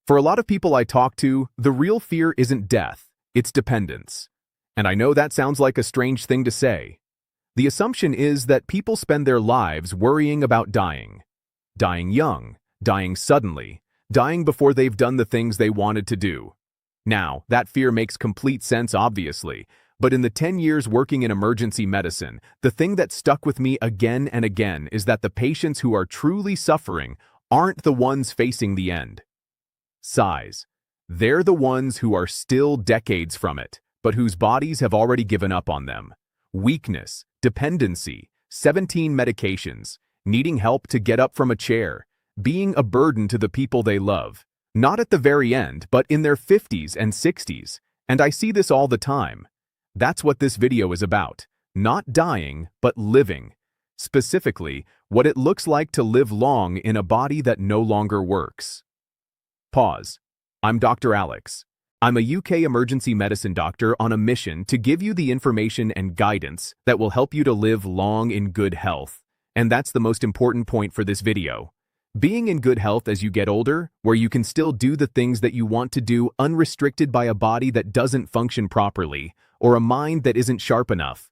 For a lot of people I talk to, the real fear isn't death, it's dependence. And I know that sounds like a strange thing to say. The assumption is that people spend their lives worrying about dying. Dying young, dying suddenly, dying before they've done the things they wanted to do. Now, that fear makes complete sense, obviously, but in the 10 years working in emergency medicine, the thing that stuck with me again and again is that the patients who are truly suffering aren't the ones facing the end. Sighs. They're the ones who are still decades from it, but whose bodies have already given up on them. Weakness, dependency, 17 medications, needing help to get up from a chair, being a burden to the people they love. Not at the very end, but in their 50s and 60s. And I see this all the time. That's what this video is about. Not dying, but living. Specifically, what it looks like to live long in a body that no longer works. Pause. I'm Dr. Alex. I'm a UK emergency medicine doctor on a mission to give you the information and guidance that will help you to live long in good health. And that's the most important point for this video. Being in good health as you get older, where you can still do the things that you want to do unrestricted by a body that doesn't function properly, or a mind that isn't sharp enough.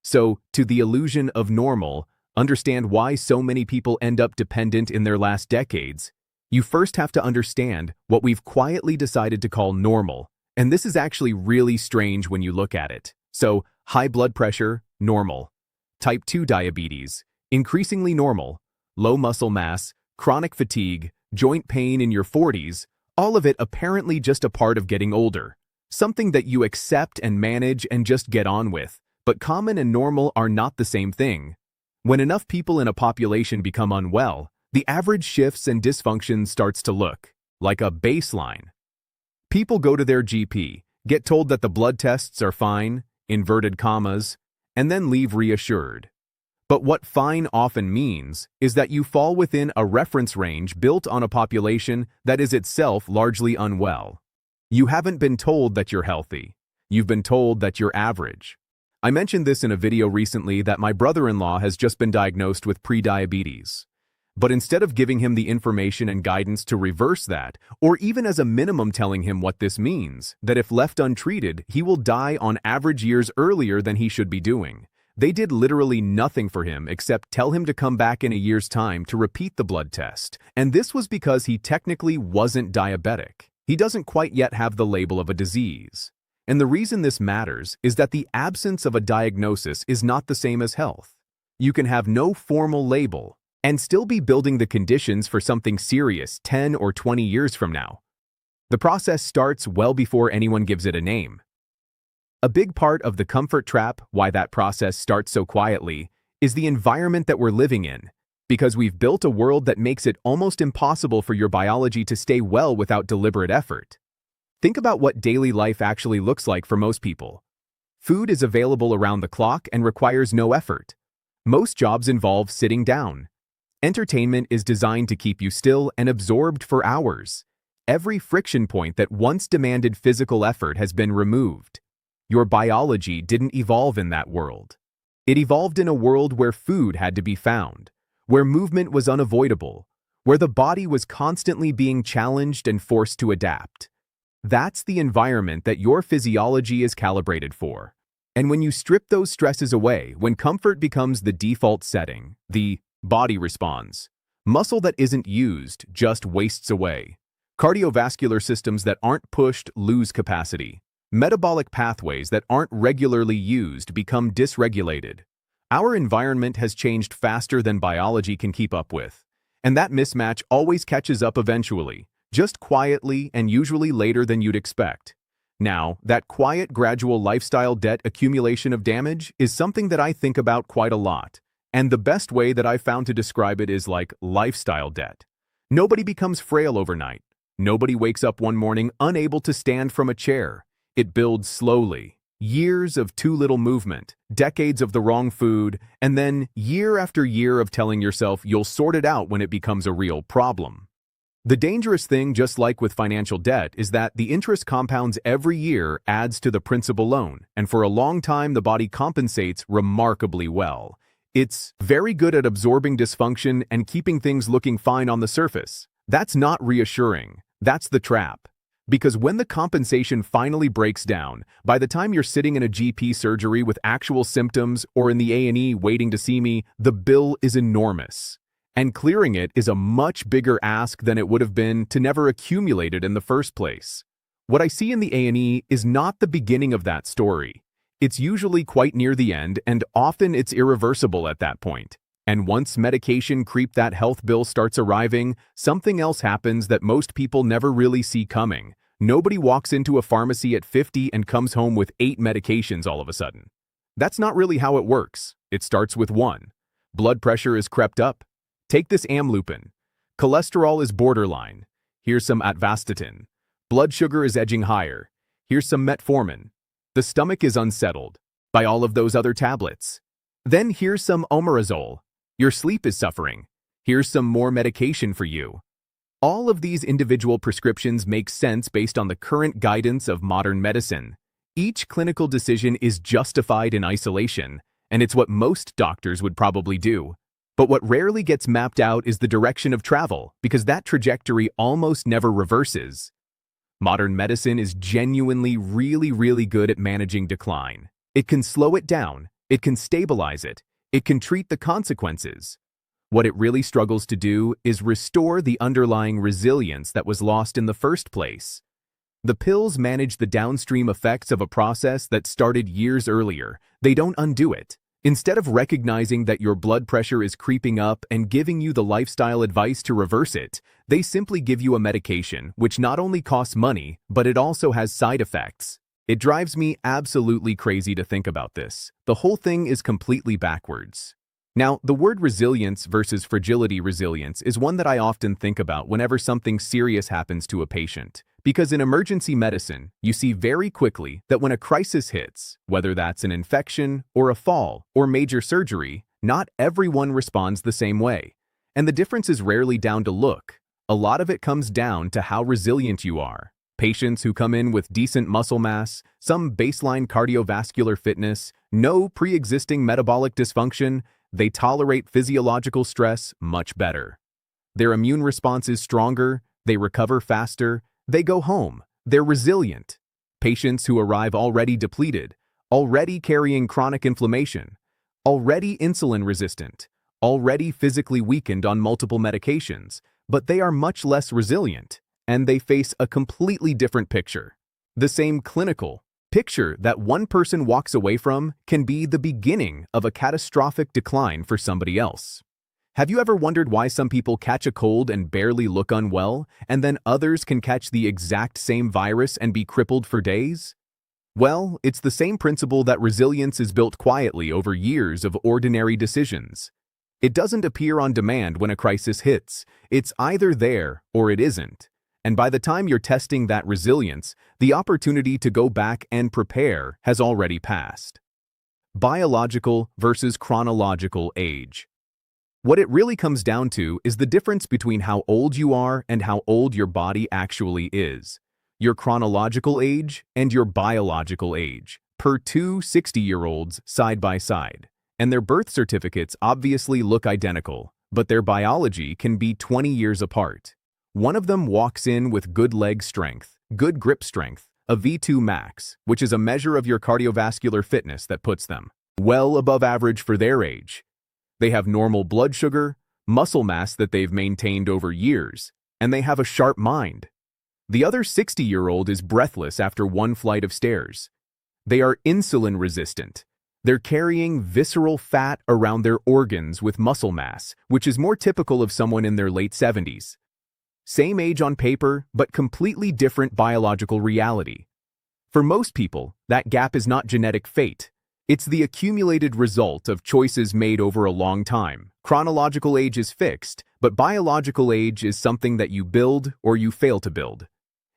So, to the illusion of normal, understand why so many people end up dependent in their last decades. You first have to understand what we've quietly decided to call normal, and this is actually really strange when you look at it. So, high blood pressure, normal. Type 2 diabetes, increasingly normal. Low muscle mass, chronic fatigue, joint pain in your 40s, all of it apparently just a part of getting older. Something that you accept and manage and just get on with. But common and normal are not the same thing. When enough people in a population become unwell, the average shifts and dysfunction starts to look like a baseline. People go to their GP, get told that the blood tests are fine, inverted commas, and then leave reassured. But what fine often means is that you fall within a reference range built on a population that is itself largely unwell. You haven't been told that you're healthy. You've been told that you're average. I mentioned this in a video recently that my brother-in-law has just been diagnosed with prediabetes. But instead of giving him the information and guidance to reverse that, or even as a minimum telling him what this means, that if left untreated, he will die on average years earlier than he should be doing, they did literally nothing for him except tell him to come back in a year's time to repeat the blood test. And this was because he technically wasn't diabetic. He doesn't quite yet have the label of a disease. And the reason this matters is that the absence of a diagnosis is not the same as health. You can have no formal label and still be building the conditions for something serious 10 or 20 years from now. The process starts well before anyone gives it a name. A big part of the comfort trap, why that process starts so quietly, is the environment that we're living in, because we've built a world that makes it almost impossible for your biology to stay well without deliberate effort. Think about what daily life actually looks like for most people. Food is available around the clock and requires no effort. Most jobs involve sitting down. Entertainment is designed to keep you still and absorbed for hours. Every friction point that once demanded physical effort has been removed. Your biology didn't evolve in that world. It evolved in a world where food had to be found, where movement was unavoidable, where the body was constantly being challenged and forced to adapt. That's the environment that your physiology is calibrated for. And when you strip those stresses away, when comfort becomes the default setting, the body responds. Muscle that isn't used just wastes away. Cardiovascular systems that aren't pushed lose capacity. Metabolic pathways that aren't regularly used become dysregulated. Our environment has changed faster than biology can keep up with. And that mismatch always catches up eventually, just quietly and usually later than you'd expect. Now, that quiet, gradual lifestyle debt accumulation of damage is something that I think about quite a lot. And the best way that I've found to describe it is like lifestyle debt. Nobody becomes frail overnight. Nobody wakes up one morning unable to stand from a chair. It builds slowly. Years of too little movement, decades of the wrong food, and then year after year of telling yourself you'll sort it out when it becomes a real problem. The dangerous thing, just like with financial debt, is that the interest compounds every year, adds to the principal loan, and for a long time the body compensates remarkably well. It's very good at absorbing dysfunction and keeping things looking fine on the surface. That's not reassuring. That's the trap. Because when the compensation finally breaks down, by the time you're sitting in a GP surgery with actual symptoms or in the A&E waiting to see me, the bill is enormous. And clearing it is a much bigger ask than it would have been to never accumulate it in the first place. What I see in the A&E is not the beginning of that story. It's usually quite near the end, and often it's irreversible at that point. And once medication creep that health bill starts arriving, something else happens that most people never really see coming. Nobody walks into a pharmacy at 50 and comes home with 8 medications all of a sudden. That's not really how it works. It starts with 1. Blood pressure is crept up. Take this amlopin. Cholesterol is borderline. Here's some atorvastatin. Blood sugar is edging higher. Here's some metformin. The stomach is unsettled by all of those other tablets. Then here's some omeprazole. Your sleep is suffering. Here's some more medication for you. All of these individual prescriptions make sense based on the current guidance of modern medicine. Each clinical decision is justified in isolation, and it's what most doctors would probably do. But what rarely gets mapped out is the direction of travel, because that trajectory almost never reverses. Modern medicine is genuinely really good at managing decline. It can slow it down, it can stabilize it, it can treat the consequences. What it really struggles to do is restore the underlying resilience that was lost in the first place. The pills manage the downstream effects of a process that started years earlier. They don't undo it. Instead of recognizing that your blood pressure is creeping up and giving you the lifestyle advice to reverse it, they simply give you a medication, which not only costs money, but it also has side effects. It drives me absolutely crazy to think about this. The whole thing is completely backwards. Now, the word resilience versus fragility resilience is one that I often think about whenever something serious happens to a patient. Because in emergency medicine, you see very quickly that when a crisis hits, whether that's an infection or a fall or major surgery, not everyone responds the same way. And the difference is rarely down to look. A lot of it comes down to how resilient you are. Patients who come in with decent muscle mass, some baseline cardiovascular fitness, no pre-existing metabolic dysfunction, they tolerate physiological stress much better. Their immune response is stronger, they recover faster, they go home, they're resilient. Patients who arrive already depleted, already carrying chronic inflammation, already insulin resistant, already physically weakened on multiple medications, but they are much less resilient, and they face a completely different picture. The same clinical picture that one person walks away from can be the beginning of a catastrophic decline for somebody else. Have you ever wondered why some people catch a cold and barely look unwell, and then others can catch the exact same virus and be crippled for days? Well, it's the same principle that resilience is built quietly over years of ordinary decisions. It doesn't appear on demand when a crisis hits. It's either there or it isn't. And by the time you're testing that resilience, the opportunity to go back and prepare has already passed. Biological versus chronological age. What it really comes down to is the difference between how old you are and how old your body actually is. Your chronological age and your biological age, per 2 60-year-olds side by side. And their birth certificates obviously look identical, but their biology can be 20 years apart. One of them walks in with good leg strength, good grip strength, a V2 max, which is a measure of your cardiovascular fitness that puts them well above average for their age. They have normal blood sugar, muscle mass that they've maintained over years, and they have a sharp mind. The other 60-year-old is breathless after one flight of stairs. They are insulin resistant. They're carrying visceral fat around their organs with muscle mass, which is more typical of someone in their late 70s. Same age on paper, but completely different biological reality. For most people, that gap is not genetic fate. It's the accumulated result of choices made over a long time. Chronological age is fixed, but biological age is something that you build or you fail to build.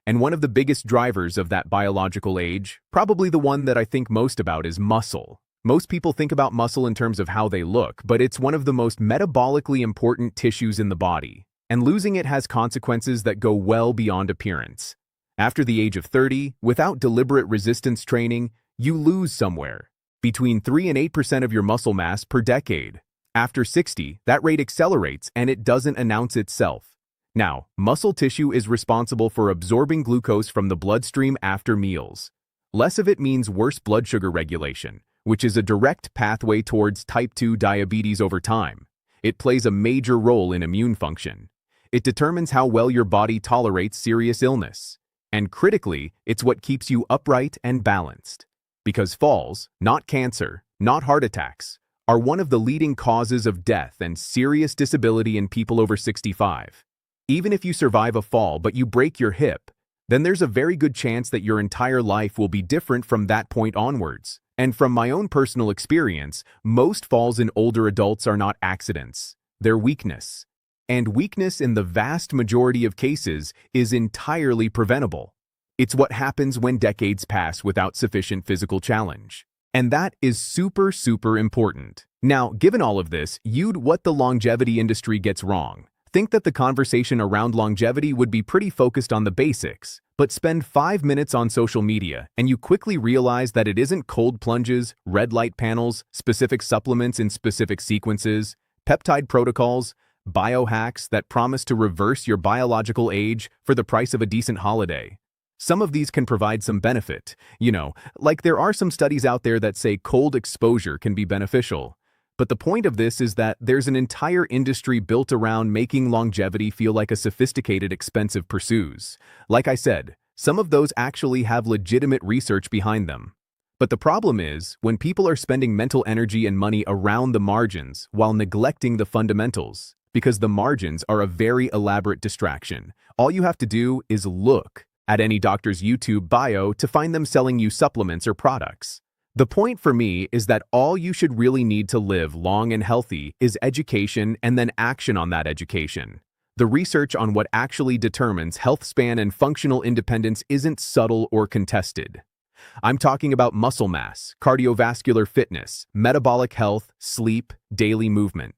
And one of the biggest drivers of that biological age, probably the one that I think most about, is muscle. Most people think about muscle in terms of how they look, but it's one of the most metabolically important tissues in the body. And losing it has consequences that go well beyond appearance. After the age of 30, without deliberate resistance training, you lose somewhere between 3 and 8% of your muscle mass per decade. After 60, that rate accelerates and it doesn't announce itself. Now, muscle tissue is responsible for absorbing glucose from the bloodstream after meals. Less of it means worse blood sugar regulation, which is a direct pathway towards type 2 diabetes over time. It plays a major role in immune function. It determines how well your body tolerates serious illness. And critically, it's what keeps you upright and balanced. Because falls, not cancer, not heart attacks, are one of the leading causes of death and serious disability in people over 65. Even if you survive a fall but you break your hip, then there's a very good chance that your entire life will be different from that point onwards. And from my own personal experience, most falls in older adults are not accidents, they're weakness. And weakness in the vast majority of cases is entirely preventable. It's what happens when decades pass without sufficient physical challenge. And that is super important. Now, given all of this, what the longevity industry gets wrong. Think that the conversation around longevity would be pretty focused on the basics, but spend 5 minutes on social media and you quickly realize that it isn't cold plunges, red light panels, specific supplements in specific sequences, peptide protocols, biohacks that promise to reverse your biological age for the price of a decent holiday. Some of these can provide some benefit, like there are some studies out there that say cold exposure can be beneficial. But the point of this is that there's an entire industry built around making longevity feel like a sophisticated, expensive pursuit. Like I said, some of those actually have legitimate research behind them. But the problem is, when people are spending mental energy and money around the margins while neglecting the fundamentals, because the margins are a very elaborate distraction. All you have to do is look at any doctor's YouTube bio to find them selling you supplements or products. The point for me is that all you should really need to live long and healthy is education and then action on that education. The research on what actually determines health span and functional independence isn't subtle or contested. I'm talking about muscle mass, cardiovascular fitness, metabolic health, sleep, daily movement.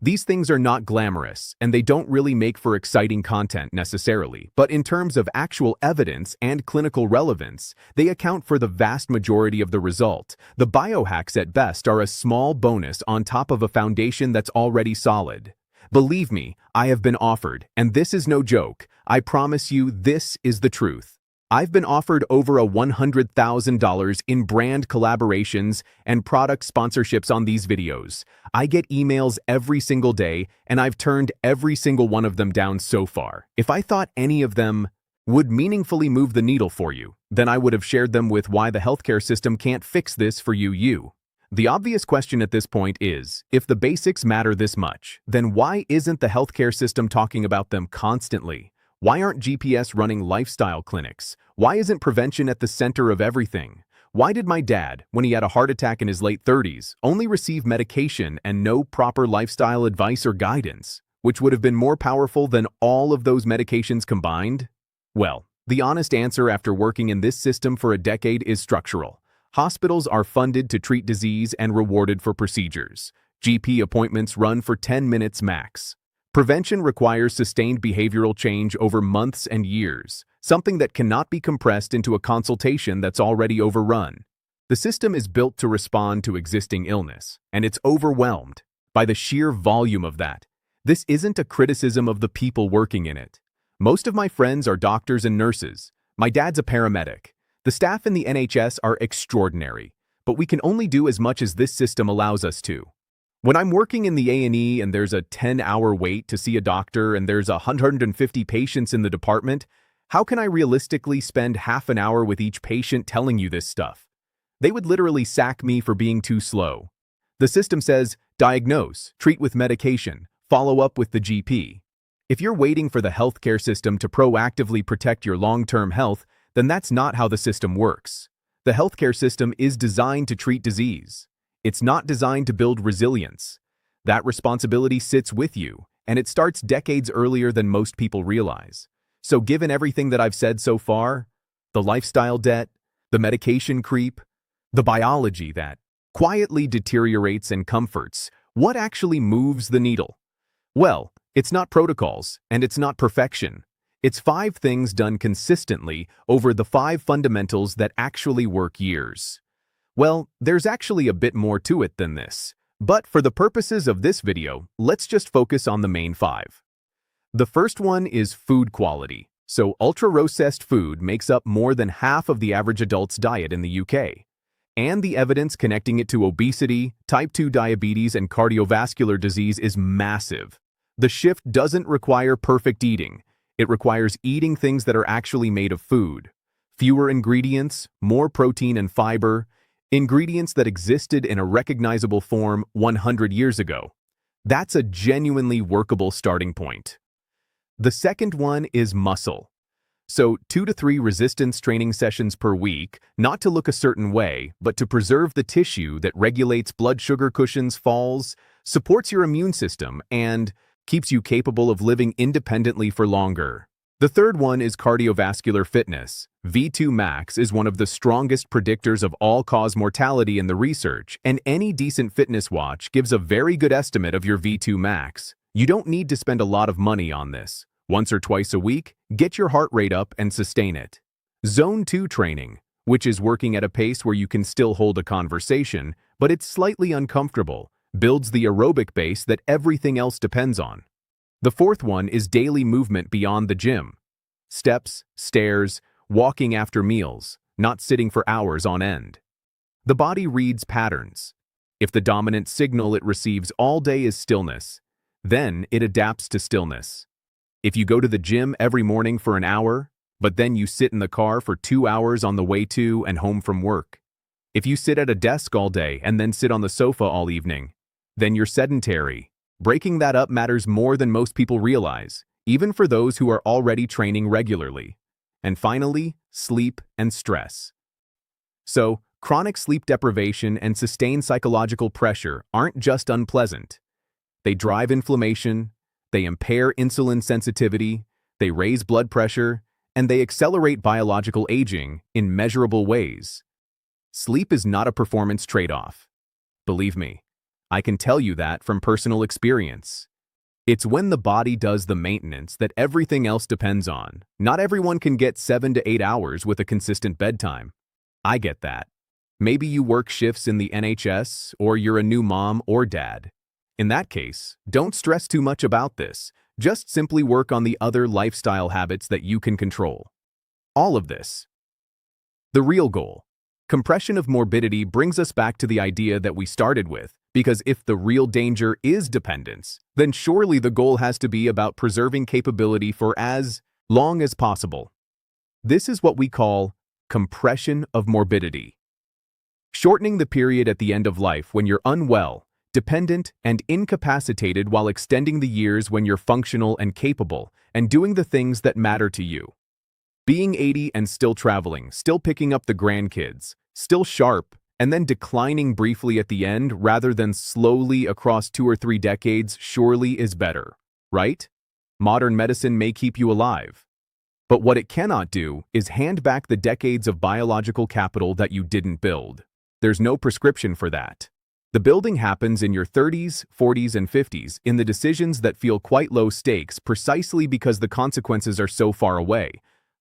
These things are not glamorous, and they don't really make for exciting content necessarily, but in terms of actual evidence and clinical relevance, they account for the vast majority of the result. The biohacks at best are a small bonus on top of a foundation that's already solid. Believe me, I have been offered, and this is no joke. I promise you this is the truth. I've been offered over $100,000 in brand collaborations and product sponsorships on these videos. I get emails every single day, and I've turned every single one of them down so far. If I thought any of them would meaningfully move the needle for you, then I would have shared them with why the healthcare system can't fix this for you. The obvious question at this point is, if the basics matter this much, then why isn't the healthcare system talking about them constantly? Why aren't GPS running lifestyle clinics? Why isn't prevention at the center of everything? Why did my dad, when he had a heart attack in his late 30s, only receive medication and no proper lifestyle advice or guidance, which would have been more powerful than all of those medications combined? Well, the honest answer after working in this system for a decade is structural. Hospitals are funded to treat disease and rewarded for procedures. GP appointments run for 10 minutes max. Prevention requires sustained behavioral change over months and years, something that cannot be compressed into a consultation that's already overrun. The system is built to respond to existing illness, and it's overwhelmed by the sheer volume of that. This isn't a criticism of the people working in it. Most of my friends are doctors and nurses. My dad's a paramedic. The staff in the NHS are extraordinary, but we can only do as much as this system allows us to. When I'm working in the A&E and there's a 10-hour wait to see a doctor and there's 150 patients in the department, how can I realistically spend half an hour with each patient telling you this stuff? They would literally sack me for being too slow. The system says, diagnose, treat with medication, follow up with the GP. If you're waiting for the healthcare system to proactively protect your long-term health, then that's not how the system works. The healthcare system is designed to treat disease. It's not designed to build resilience. That responsibility sits with you, and it starts decades earlier than most people realize. So given everything that I've said so far, the lifestyle debt, the medication creep, the biology that quietly deteriorates and comforts, what actually moves the needle? Well, it's not protocols, and it's not perfection. It's 5 things done consistently over the 5 fundamentals that actually work years. Well, there's actually a bit more to it than this. But for the purposes of this video, let's just focus on the main 5. The first one is food quality. So ultra-processed food makes up more than half of the average adult's diet in the UK. And the evidence connecting it to obesity, type 2 diabetes, and cardiovascular disease is massive. The shift doesn't require perfect eating. It requires eating things that are actually made of food. Fewer ingredients, more protein and fiber, ingredients that existed in a recognizable form 100 years ago. That's a genuinely workable starting point. The second one is muscle. So 2 to 3 resistance training sessions per week, not to look a certain way, but to preserve the tissue that regulates blood sugar, cushions falls, supports your immune system, and keeps you capable of living independently for longer. The third one is cardiovascular fitness. V2 max is one of the strongest predictors of all-cause mortality in the research, and any decent fitness watch gives a very good estimate of your V2 max. You don't need to spend a lot of money on this. Once or twice a week, get your heart rate up and sustain it. Zone 2 training, which is working at a pace where you can still hold a conversation, but it's slightly uncomfortable, builds the aerobic base that everything else depends on. The fourth one is daily movement beyond the gym. Steps, stairs, walking after meals, not sitting for hours on end. The body reads patterns. If the dominant signal it receives all day is stillness, then it adapts to stillness. If you go to the gym every morning for an hour, but then you sit in the car for 2 hours on the way to and home from work. If you sit at a desk all day and then sit on the sofa all evening, then you're sedentary. Breaking that up matters more than most people realize, even for those who are already training regularly. And finally, sleep and stress. So, chronic sleep deprivation and sustained psychological pressure aren't just unpleasant. They drive inflammation, they impair insulin sensitivity, they raise blood pressure, and they accelerate biological aging in measurable ways. Sleep is not a performance trade-off. Believe me, I can tell you that from personal experience. It's when the body does the maintenance that everything else depends on. Not everyone can get 7 to 8 hours with a consistent bedtime. I get that. Maybe you work shifts in the NHS, or you're a new mom or dad. In that case, don't stress too much about this. Just simply work on the other lifestyle habits that you can control. All of this. The real goal. Compression of morbidity brings us back to the idea that we started with, because if the real danger is dependence, then surely the goal has to be about preserving capability for as long as possible. This is what we call compression of morbidity. Shortening the period at the end of life when you're unwell, dependent, and incapacitated while extending the years when you're functional and capable and doing the things that matter to you. Being 80 and still traveling, still picking up the grandkids, still sharp, and then declining briefly at the end rather than slowly across 2 or 3 decades surely is better, right? Modern medicine may keep you alive. But what it cannot do is hand back the decades of biological capital that you didn't build. There's no prescription for that. The building happens in your 30s, 40s, and 50s in the decisions that feel quite low stakes precisely because the consequences are so far away.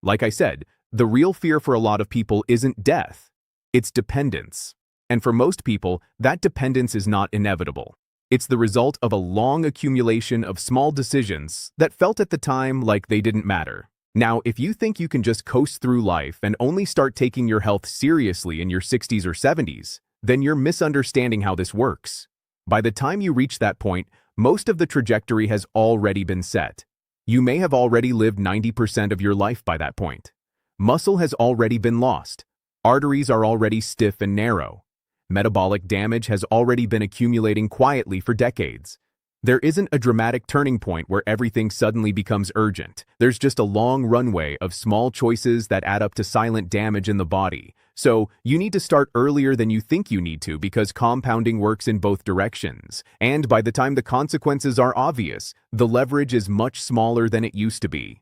Like I said, the real fear for a lot of people isn't death. It's dependence. And for most people, that dependence is not inevitable. It's the result of a long accumulation of small decisions that felt at the time like they didn't matter. Now, if you think you can just coast through life and only start taking your health seriously in your 60s or 70s, then you're misunderstanding how this works. By the time you reach that point, most of the trajectory has already been set. You may have already lived 90% of your life by that point. Muscle has already been lost. Arteries are already stiff and narrow. Metabolic damage has already been accumulating quietly for decades. There isn't a dramatic turning point where everything suddenly becomes urgent. There's just a long runway of small choices that add up to silent damage in the body. So you need to start earlier than you think you need to because compounding works in both directions. And by the time the consequences are obvious, the leverage is much smaller than it used to be.